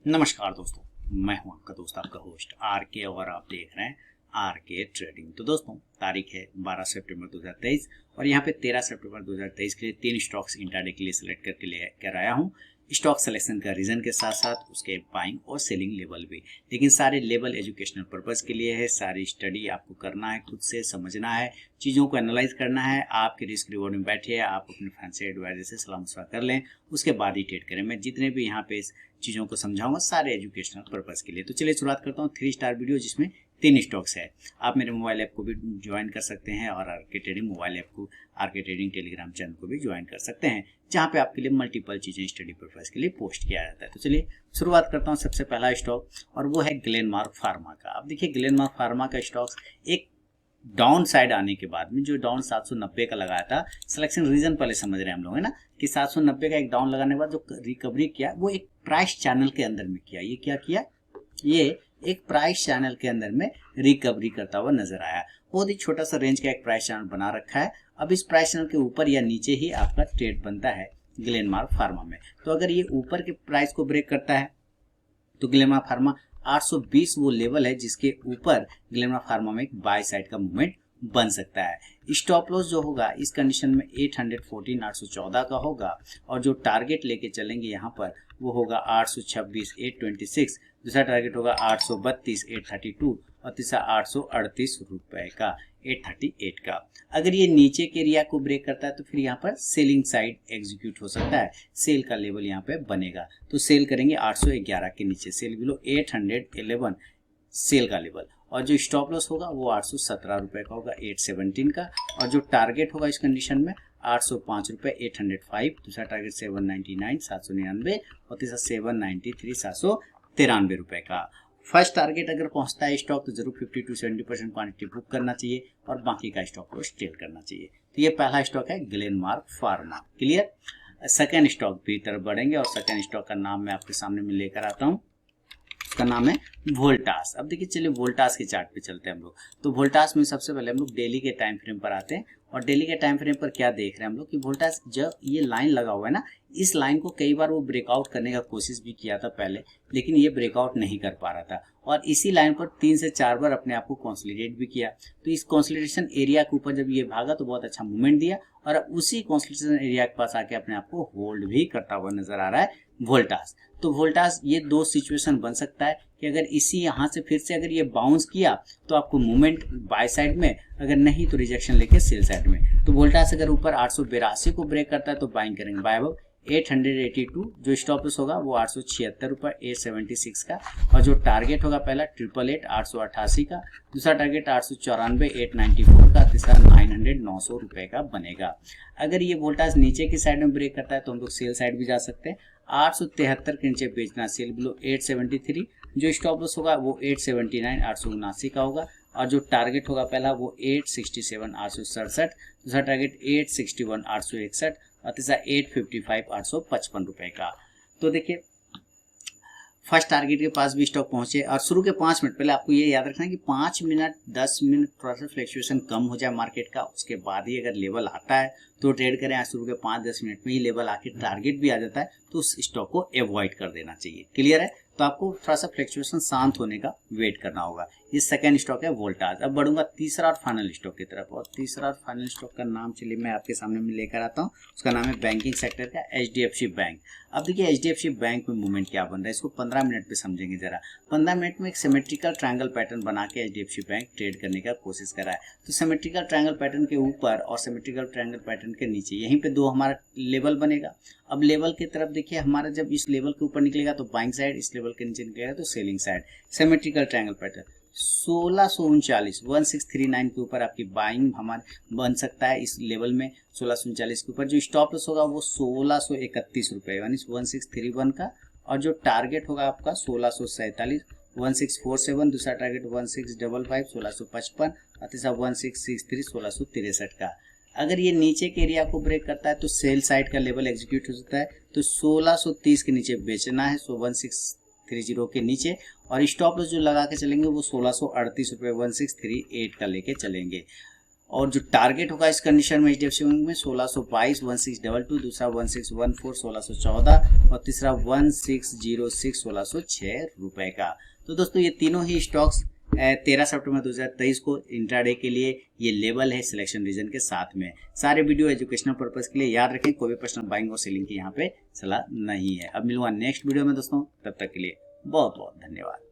नमस्कार दोस्तों, मैं हूं आपका दोस्त आपका होस्ट आर के और आप देख रहे हैं आर के ट्रेडिंग। तो दोस्तों, तारीख है 12 सितंबर 2023 और यहाँ पे 13 सितंबर 2023 के लिए 3 स्टॉक्स इंट्राडे के लिए सिलेक्ट करके लेकर आया हूँ। स्टॉक सिलेक्शन का रीजन के साथ साथ उसके बाइंग और सेलिंग लेवल भी, लेकिन सारे लेवल एजुकेशनल पर्पस के लिए है। सारी स्टडी आपको करना है, खुद से समझना है, चीज़ों को एनालाइज करना है। आपके रिस्क रिवॉर्ड में बैठिए, आप अपने फाइनेंशियल एडवाइजर से सलाह मशवरा कर लें, उसके बाद ही ट्रेड करें। मैं जितने भी यहाँ पे चीज़ों को समझाऊंगा सारे एजुकेशनल पर्पस के लिए। तो चलिए शुरुआत करता हूँ 3 स्टार वीडियो जिसमें 3 स्टॉक्स है। आप मेरे मोबाइल ऐप को भी ज्वाइन कर सकते हैं और आर के ट्रेडिंग मोबाइल ऐप को, आर के ट्रेडिंग टेलीग्राम चैनल को भी ज्वाइन कर सकते हैं, जहाँ पे आपके लिए मल्टीपल चीज़ें स्टडी पर्पस के लिए पोस्ट किया जाता है। तो चलिए शुरुआत करता हूँ। सबसे पहला स्टॉक और वो है ग्लेनमार्क फार्मा का। अब देखिए, ग्लेनमार्क फार्मा का स्टॉक्स एक डाउन साइड आने के बाद में जो डाउन 790 का लगाया था, सिलेक्शन रीजन पहले समझ रहे हैं हम लोग, है ना, कि 790 का एक डाउन लगाने के बाद जो रिकवरी किया वो एक प्राइस चैनल के अंदर में किया। ये क्या किया? ये एक प्राइस चैनल के अंदर में रिकवरी करता हुआ नजर आया। बहुत ही छोटा सा रेंज का एक प्राइस चैनल बना रखा है। अब इस प्राइस चैनल के ऊपर या नीचे ही आपका ट्रेड बनता है ग्लेनमार्क फार्मा में। तो अगर ये ऊपर के प्राइस को ब्रेक करता है तो ग्लेनमार्क फार्मा 820 वो लेवल है जिसके ऊपर ग्लेनमार्क फार्मा में एक बाय साइड का मूवमेंट बन सकता है। स्टॉप लॉस जो होगा इस कंडीशन में 814 814 का होगा और जो टारगेट लेके चलेंगे यहाँ पर वो होगा 826 826, दूसरा टारगेट होगा 832 832 और तीसरा 838 रुपए का 838 का। अगर ये नीचे के एरिया को ब्रेक करता है तो फिर यहाँ पर सेलिंग साइड एग्जीक्यूट हो सकता है, सेल का लेवल यहाँ पे बनेगा। तो सेल करेंगे 811 के नीचे, सेल बिलो 811 सेल का लेवल, और जो स्टॉप लॉस होगा वो 817 रुपए का होगा 817 का, और जो टारगेट होगा इस कंडीशन में 805 रुपए 805, दूसरा टारगेट 799 799 और तीसरा 793 793 रुपए का। फर्स्ट टारगेट अगर पहुंचता है स्टॉक तो जरूर 50 to 70% क्वांटिटी बुक करना चाहिए और बाकी का स्टॉक को स्टेल करना चाहिए। तो ये पहला स्टॉक है Glenmark pharma. Clear? Second stock भी तरफ बढ़ेंगे और सेकेंड स्टॉक का नाम मैं आपके सामने में लेकर आता हूँ। उसका नाम है वोल्टास। अब देखिए, चलिए वोल्टास के चार्ट पे चलते हैं हम लोग। तो वोल्टास में सबसे पहले हम लोग डेली के टाइम फ्रेम पर आते हैं और डेली के टाइम फ्रेम पर क्या देख रहे हैं हम लोग कि वोल्टास जब ये लाइन लगा हुआ है ना, इस लाइन को कई बार वो ब्रेकआउट करने का कोशिश भी किया था पहले, लेकिन ये ब्रेकआउट नहीं कर पा रहा था और इसी लाइन पर 3 से 4 बार अपने आप को कंसोलिडेट भी किया। तो इस कंसोलिडेशन एरिया के ऊपर जब ये भागा तो बहुत अच्छा मूवमेंट दिया और अब उसी कंसोलिडेशन एरिया के पास आके अपने आप को होल्ड भी करता हुआ नजर आ रहा है वोल्टास। तो वोल्टास ये दो सिचुएशन बन सकता है कि अगर इसी यहाँ से फिर से अगर ये बाउंस किया तो आपको मूवमेंट बाय साइड में, अगर नहीं तो रिजेक्शन लेके सेल साइड में। तो वोल्टास अगर ऊपर 882 को ब्रेक करता है तो बाइंग करेंगे बाय अबव 882, जो स्टॉप लॉस होगा वो 876 रुपए 876 का, और जो टारगेट होगा पहला 888 888 का, दूसरा टारगेट 894 894 का, तीसरा 900 रुपए का बनेगा। अगर ये वोल्टास नीचे की साइड में ब्रेक करता है तो हम लोग सेल साइड भी जा सकते हैं। 873 के नीचे बेचना, सेल बिलो 873, जो स्टॉप लॉस होगा वो 879 879 का होगा, और जो टारगेट होगा पहला वो 867 867, दूसरा टारगेट 861 861 और तीसरा 855 855 रुपए का। तो देखिए, फर्स्ट टारगेट के पास भी स्टॉक पहुंचे और शुरू के 5 मिनट पहले आपको ये याद रखना है कि 5 मिनट 10 मिनट थोड़ा सा फ्लक्चुएशन कम हो जाए मार्केट का, उसके बाद ही अगर लेवल आता है तो ट्रेड करें। शुरू के 5-10 मिनट में ही लेवल आके टारगेट भी आ जाता है तो उस स्टॉक को अवॉइड कर देना चाहिए। क्लियर है? तो आपको थोड़ा सा फ्लक्चुएशन शांत होने का वेट करना होगा। ये सेकंड स्टॉक है वोल्टास। अब बढ़ूंगा तीसरा और फाइनल स्टॉक की तरफ, और तीसरा और फाइनल स्टॉक का नाम चलिए मैं आपके सामने में लेकर आता हूँ। उसका नाम है बैंकिंग सेक्टर का HDFC बैंक। अब देखिए HDFC बैंक में मूवमेंट क्या बन रहा है, इसको 15 मिनट पे समझेंगे जरा। 15 मिनट में एक सिमेट्रिकल ट्रायंगल पैटर्न बना के HDFC बैंक ट्रेड करने का कोशिश कर रहा है। तो सिमेट्रिकल ट्रायंगल पैटर्न के ऊपर और सिमेट्रिकल ट्रायंगल पैटर्न के नीचे यहीं पे दो हमारा लेवल बनेगा। अब लेवल की तरफ देखिए, हमारा जब इस लेवल के ऊपर निकलेगा तो बाइंग साइड, इस लेवल के नीचे निकलेगा तो selling side. Symmetrical triangle pattern 1639 1639 के ऊपर आपकी बाइंग हमारे बन सकता है इस लेवल में। 1639 के ऊपर जो स्टॉप लॉस होगा वो 1631 रुपए यानी 1631 का, और जो टारगेट होगा आपका 1647 1647, दूसरा टारगेट 1655 1655 और तीसरा 1663 1663 का। अगर ये नीचे के एरिया को ब्रेक करता है तो सेल साइड का लेवल एग्जीक्यूट हो सकता है। तो 1630 के नीचे बेचना है, 1630 के नीचे, और स्टॉप लॉस जो लगा के चलेंगे वो 1638 रुपए 1638 का लेके चलेंगे। और जो टारगेट होगा इस कंडीशन में HDFC बैंक में 1622, 1622, दूसरा 1614, 1614 और तीसरा 1606, 1606 रुपए का। तो दोस्तों ये तीनों ही स्टॉक्स 13 सितंबर 2023 को इंट्राडे के लिए ये लेवल है सिलेक्शन रीजन के साथ में। सारे वीडियो एजुकेशनल पर्पस के लिए, याद रखें कोई भी पर्सनल बाइंग और सेलिंग की यहाँ पे सलाह नहीं है। अब मिलूंगा नेक्स्ट वीडियो में दोस्तों, तब तक के लिए बहुत बहुत धन्यवाद।